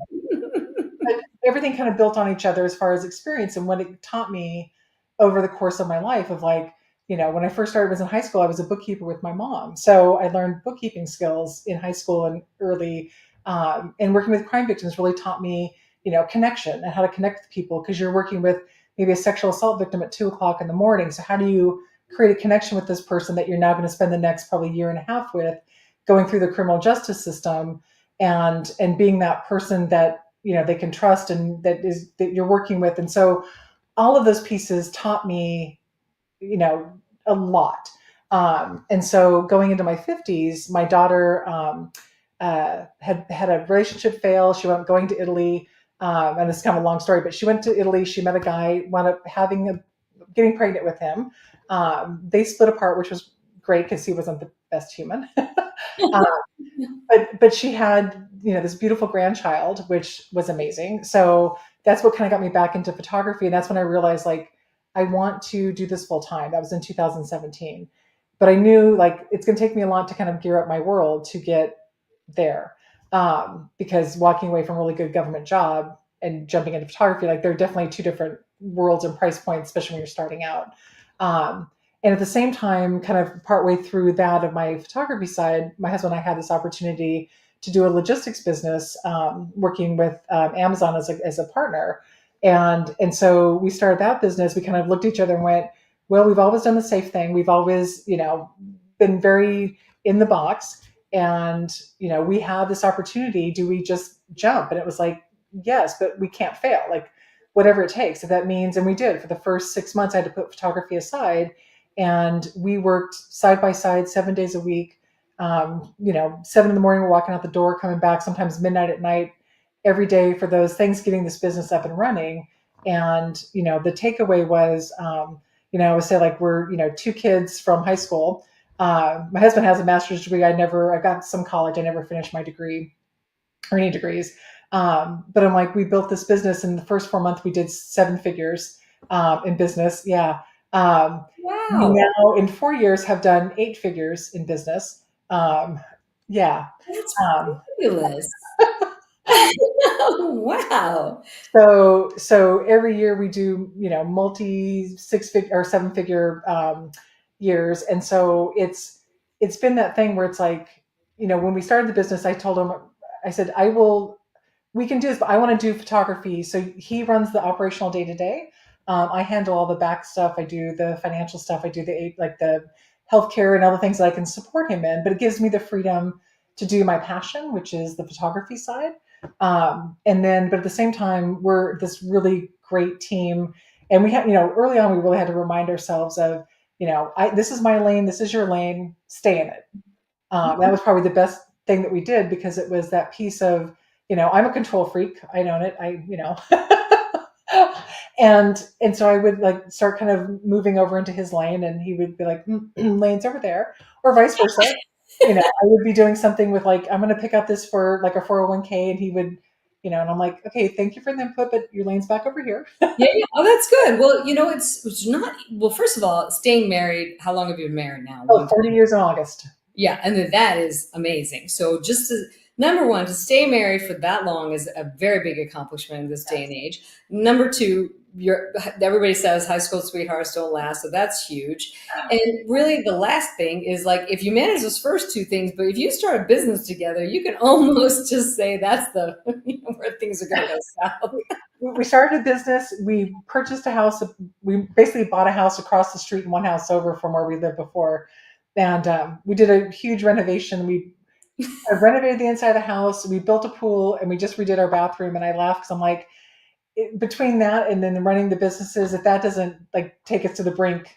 but everything kind of built on each other as far as experience and what it taught me over the course of my life of like, when I first started was in high school, I was a bookkeeper with my mom. So I learned bookkeeping skills in high school and early, and working with crime victims really taught me, connection and how to connect with people because you're working with maybe a sexual assault victim at 2 o'clock in the morning. So how do you create a connection with this person that you're now going to spend the next probably year and a half with going through the criminal justice system and being that person that they can trust and that you're working with. And so all of those pieces taught me a lot. And so going into my 50s, my daughter had a relationship fail. She went going to Italy, and this is kind of a long story, but she went to Italy. She met a guy, wound up getting pregnant with him. They split apart, which was great because he wasn't the best human. um, but she had this beautiful grandchild, which was amazing. So that's what kind of got me back into photography, and that's when I realized like I want to do this full time. That was in 2017, but I knew like it's going to take me a lot to kind of gear up my world to get there, because walking away from a really good government job and jumping into photography, like they're definitely two different worlds and price points, especially when you're starting out. Um, and at the same time, kind of partway through that of my photography side, my husband and I had this opportunity to do a logistics business, working with Amazon as a partner. And so we started that business. We kind of looked at each other and went, well, we've always done the safe thing. We've always, been very in the box. And, we have this opportunity. Do we just jump? And it was like, yes, but we can't fail. Like, whatever it takes. If that means, and we did for the first 6 months, I had to put photography aside, and we worked side by side 7 days a week. 7 in the morning, we're walking out the door, coming back sometimes midnight at night, every day for those things, getting this business up and running. And the takeaway was, I would say like we're two kids from high school. My husband has a master's degree. I got some college. I never finished my degree or any degrees. But I'm like, we built this business in the first 4 months. We did 7 figures in business. Yeah. We Wow. now in 4 years have done 8 figures in business. Yeah. That's Um, fabulous. Wow. so every year we do, multi 6 figure or 7 figure years. And so it's been that thing where it's like, when we started the business, I told him, I said, we can do this, but I want to do photography. So he runs the operational day to day. I handle all the back stuff. I do the financial stuff. I do the healthcare and other things that I can support him in. But it gives me the freedom to do my passion, which is the photography side. But at the same time, we're this really great team. And we had, early on, we really had to remind ourselves of, this is my lane. This is your lane. Stay in it. That was probably the best thing that we did, because it was that piece of, I'm a control freak. I own it. And so I would like start kind of moving over into his lane, and he would be like, lane's over there, or vice versa. I would be doing something with like, I'm going to pick up this for like a 401k, and he would, and I'm like, okay, thank you for the input, but your lane's back over here. Yeah, yeah. Oh, that's good. Well, it's not, well, first of all, staying married, how long have you been married now? Oh, 40 years in August. Yeah, and then that is amazing. So number one, to stay married for that long is a very big accomplishment in this day and age. Number two, everybody says high school sweethearts don't last, so that's huge. And really, the last thing is like, if you manage those first two things, but if you start a business together, you can almost just say that's the where things are going to go south. We started a business. We purchased a house. We basically bought a house across the street and one house over from where we lived before. And we did a huge renovation. We renovated the inside of the house. We built a pool, and we just redid our bathroom. And I laughed because I'm like, between that and then running the businesses, if that doesn't like take us to the brink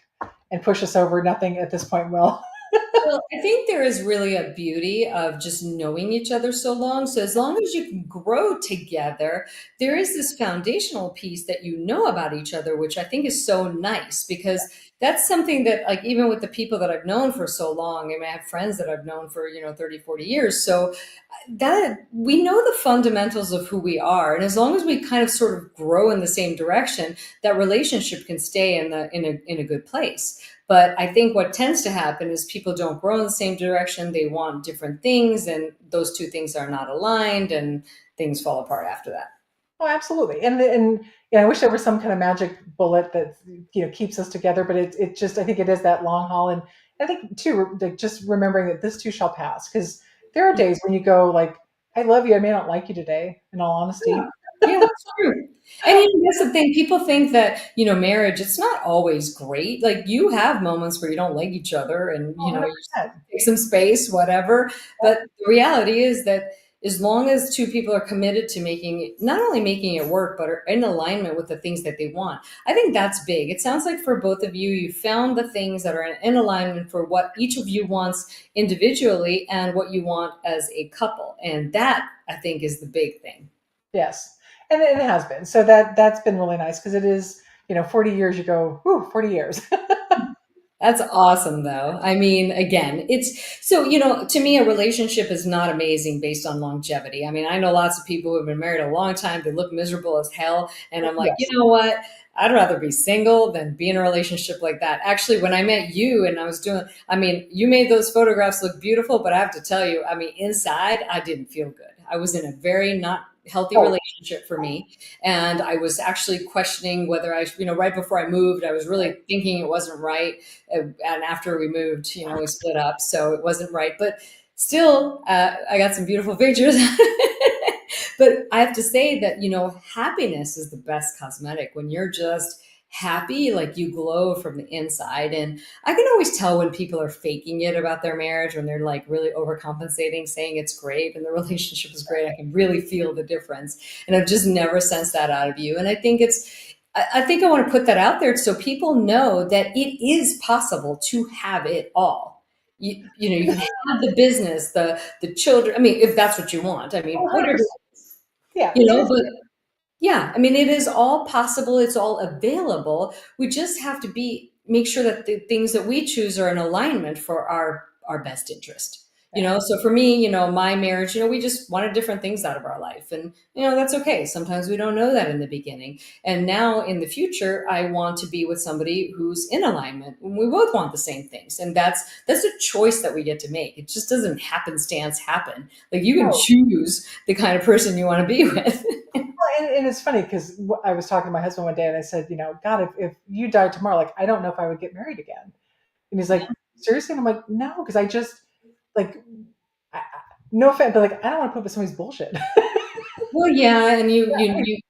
and push us over, nothing at this point will. Well, I think there is really a beauty of just knowing each other so long. So as long as you can grow together, there is this foundational piece that you know about each other, which I think is so nice, because that's something that like, even with the people that I've known for so long, I have friends that I've known for, 30, 40 years. So that we know the fundamentals of who we are. And as long as we kind of sort of grow in the same direction, that relationship can stay in a good place. But I think what tends to happen is people don't grow in the same direction. They want different things, and those two things are not aligned, and things fall apart after that. Oh, absolutely. And I wish there was some kind of magic bullet that keeps us together. But it just, I think it is that long haul. And I think too, like just remembering that this too shall pass, because there are days when you go like, I love you. I may not like you today, in all honesty. Yeah, that's true. And that's the thing. People think that, marriage, it's not always great. Like you have moments where you don't like each other, and, you take some space, whatever. But the reality is that, as long as two people are committed to making it, not only making it work, but are in alignment with the things that they want. I think that's big. It sounds like for both of you, you found the things that are in alignment for what each of you wants individually and what you want as a couple. And that, I think, is the big thing. Yes. And it has been. So that's been really nice because it is, 40 years you go, whew, 40 years. That's awesome, though. I mean, again, it's so, to me, a relationship is not amazing based on longevity. I mean, I know lots of people who have been married a long time, they look miserable as hell. And I'm like, you Yes. know what? I'd rather be single than be in a relationship like that. Actually, when I met you and I was doing, I mean, you made those photographs look beautiful, but I have to tell you, I mean, inside, I didn't feel good. I was in a very not healthy Oh, relationship for me. And I was actually questioning whether right before I moved, I was really thinking it wasn't right. And after we moved, we split up, so it wasn't right. But still, I got some beautiful pictures. But I have to say that happiness is the best cosmetic. When you're just happy, like you glow from the inside. And I can always tell when people are faking it about their marriage, when they're like really overcompensating, saying it's great and the relationship is great. I can really feel the difference, and I've just never sensed that out of you. And I think I think I want to put that out there so people know that it is possible to have it all. You can have the business, the children. I mean, if that's what you want. I mean, whatever, 100%. Yeah. It is. but yeah, I mean, it is all possible. It's all available. We just have to make sure that the things that we choose are in alignment for our best interest. Yeah. So for me, my marriage, we just wanted different things out of our life, and that's okay. Sometimes we don't know that in the beginning, and now in the future, I want to be with somebody who's in alignment. We both want the same things, and that's a choice that we get to make. It just doesn't happenstance happen. Like you can No. choose the kind of person you want to be with. And it's funny because I was talking to my husband one day and I said, God, if you died tomorrow, like, I don't know if I would get married again. And he's like, seriously? And I'm like, no, because I just, like, no offense, but like, I don't want to put up with somebody's bullshit. Well, yeah, and you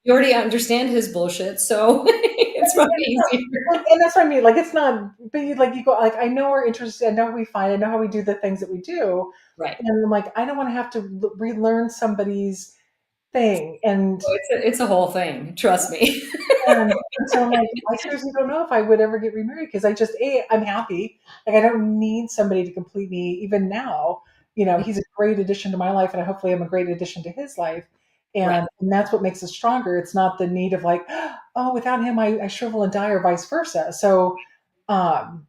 already understand his bullshit, so it's probably easier. And that's what I mean. Like, it's not, but you go, like, I know our interests, I know how we find, I know how we do the things that we do. Right. And I'm like, I don't want to have to relearn somebody's thing. It's a whole thing. Trust me. And so I'm like, I seriously don't know if I would ever get remarried because I'm happy. Like, I don't need somebody to complete me even now. He's a great addition to my life and hopefully I'm a great addition to his life. Right. And that's what makes us stronger. It's not the need of like, oh, without him, I shrivel and die or vice versa. So, and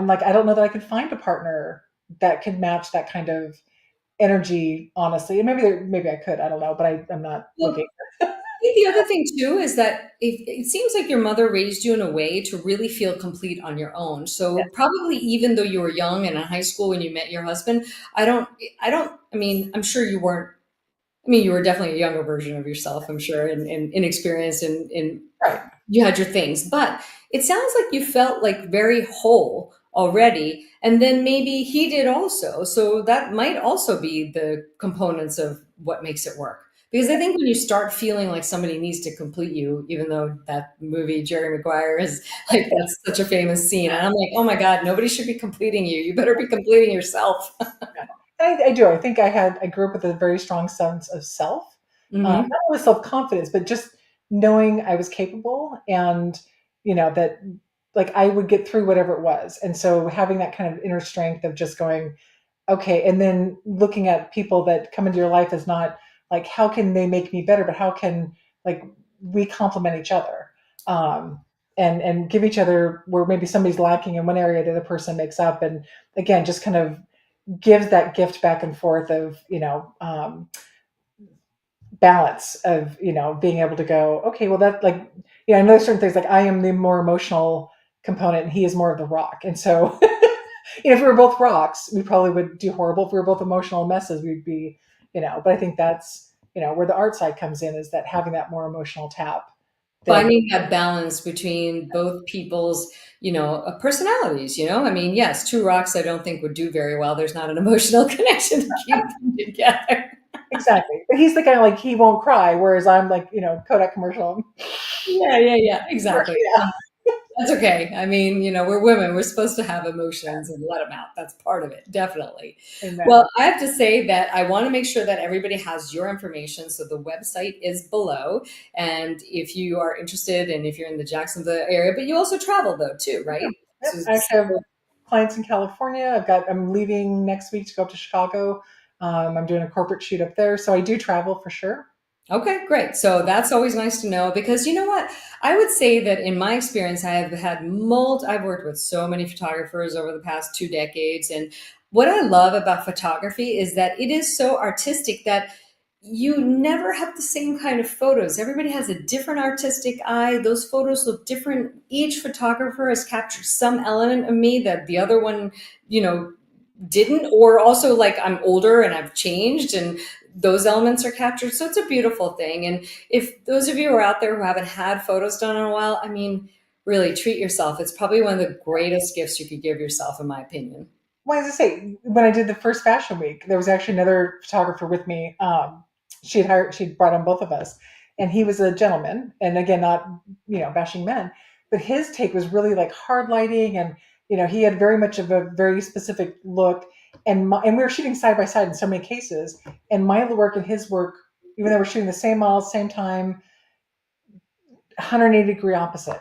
like, I don't know that I could find a partner that could match that kind of energy, honestly. And maybe I could, I don't know, but I'm not Well, looking. I think the other thing too is that it seems like your mother raised you in a way to really feel complete on your own. So probably even though you were young and in high school when you met your husband, I mean, I'm sure you weren't. I mean, you were definitely a younger version of yourself, I'm sure, and inexperienced, and Right. you had your things. But it sounds like you felt like very whole already, and then maybe he did also. So that might also be the components of what makes it work. Because I think when you start feeling like somebody needs to complete you, even though that movie Jerry Maguire is like that's such a famous scene, and I'm like, oh my God, nobody should be completing you. You better be completing yourself. I do. I think I grew up with a very strong sense of self, not Hmm. only self confidence, but just knowing I was capable, and that like I would get through whatever it was. And so having that kind of inner strength of just going, okay, and then looking at people that come into your life as not like how can they make me better, but how can like we complement each other, and give each other where maybe somebody's lacking in one area, the other person makes up, and again, just kind of gives that gift back and forth of balance of being able to go, okay, well, that like I know certain things, like I am the more emotional component and he is more of the rock, and so if we were both rocks we probably would do horrible. If we were both emotional messes we'd be, but I think that's where the art side comes in, is that having that more emotional tap than Finding that balance between both people's personalities. I mean, yes, two rocks I don't think would do very well. There's not an emotional connection to keep them together. exactly. But he's the guy like he won't cry, whereas I'm like Kodak commercial. Yeah, exactly. Yeah. That's okay. I mean, we're women. We're supposed to have emotions and let them out. That's part of it, definitely. Amen. Well, I have to say that I want to make sure that everybody has your information. So the website is below. And if you are interested and if you're in the Jacksonville area, but you also travel though, too, Yeah. right? Yep. So, I actually have clients in California. I'm leaving next week to go up to Chicago. I'm doing a corporate shoot up there, so I do travel for sure. okay, great. So that's always nice to know because you know what? I would say that in my experience, I've worked with so many photographers over the past 2 decades. And what I love about photography is that it is so artistic that you never have the same kind of photos. Everybody has a different artistic eye. Those photos look different. Each photographer has captured some element of me that the other one, you know, didn't, or also like I'm older and I've changed and those elements are captured. So it's a beautiful thing. And if those of you who are out there who haven't had photos done in a while, I mean, really treat yourself. It's probably one of the greatest gifts you could give yourself, in my opinion. Well, as I say, when I did the first fashion week, there was actually another photographer with me. She'd brought on both of us, and he was a gentleman. And again, not bashing men, but his take was really like hard lighting, and he had very much of a very specific look. And we were shooting side by side in so many cases, and my work and his work, even though we're shooting the same model, same time, 180-degree opposite.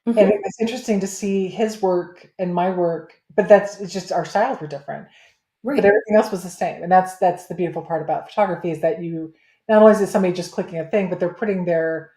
And it Mhm. was interesting to see his work and my work, but it's just our styles were different, but Right. everything else was the same. And that's the beautiful part about photography, is that you not only is it somebody just clicking a thing, but they're putting their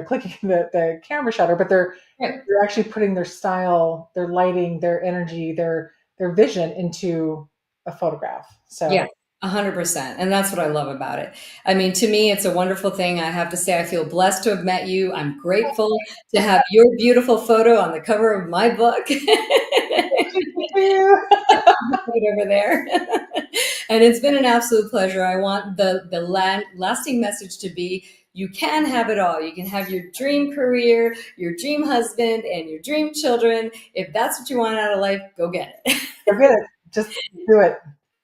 clicking the camera shutter, but they're Right. they're actually putting their style, their lighting, their energy, their vision into a photograph. Yeah, So 100%. And that's what I love about it. I mean, to me, it's a wonderful thing. I have to say, I feel blessed to have met you. I'm grateful to have your beautiful photo on the cover of my book. Right over there. And it's been an absolute pleasure. I want the lasting message to be you can have it all. You can have your dream career, your dream husband, and your dream children. If that's what you want out of life, go get it. forget it. Just do it.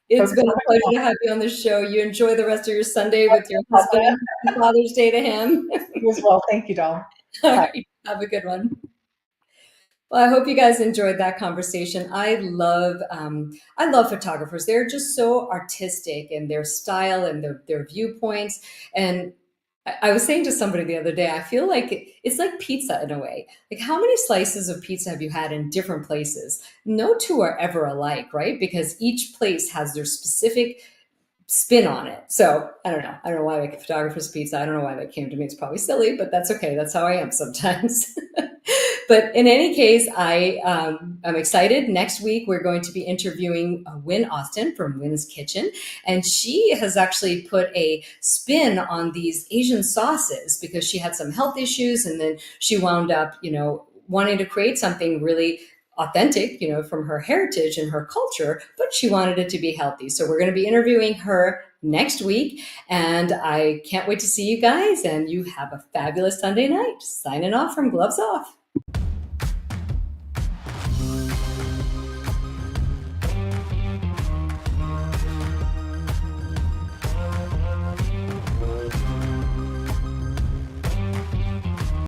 It's Focus been on a what you pleasure to have you on the show. You enjoy the rest of your Sunday with your husband. want. Happy Father's Day to him. You as well. Thank you, doll. All Bye. right. Have a good one. Well, I hope you guys enjoyed that conversation. I love photographers. They're just so artistic in their style and their viewpoints. And I was saying to somebody the other day, I feel like it's like pizza in a way. Like, how many slices of pizza have you had in different places? No two are ever alike, right? Because each place has their specific spin on it. So I don't know. I don't know why I make a photographer's pizza. I don't know why that came to me. It's probably silly, but that's okay. That's how I am sometimes. But in any case, I'm excited. Next week, we're going to be interviewing Wynn Austin from Wynn's Kitchen. And she has actually put a spin on these Asian sauces because she had some health issues. And then she wound up, wanting to create something really authentic, from her heritage and her culture, but she wanted it to be healthy. So we're going to be interviewing her next week. And I can't wait to see you guys. And you have a fabulous Sunday night. Signing off from Gloves Off.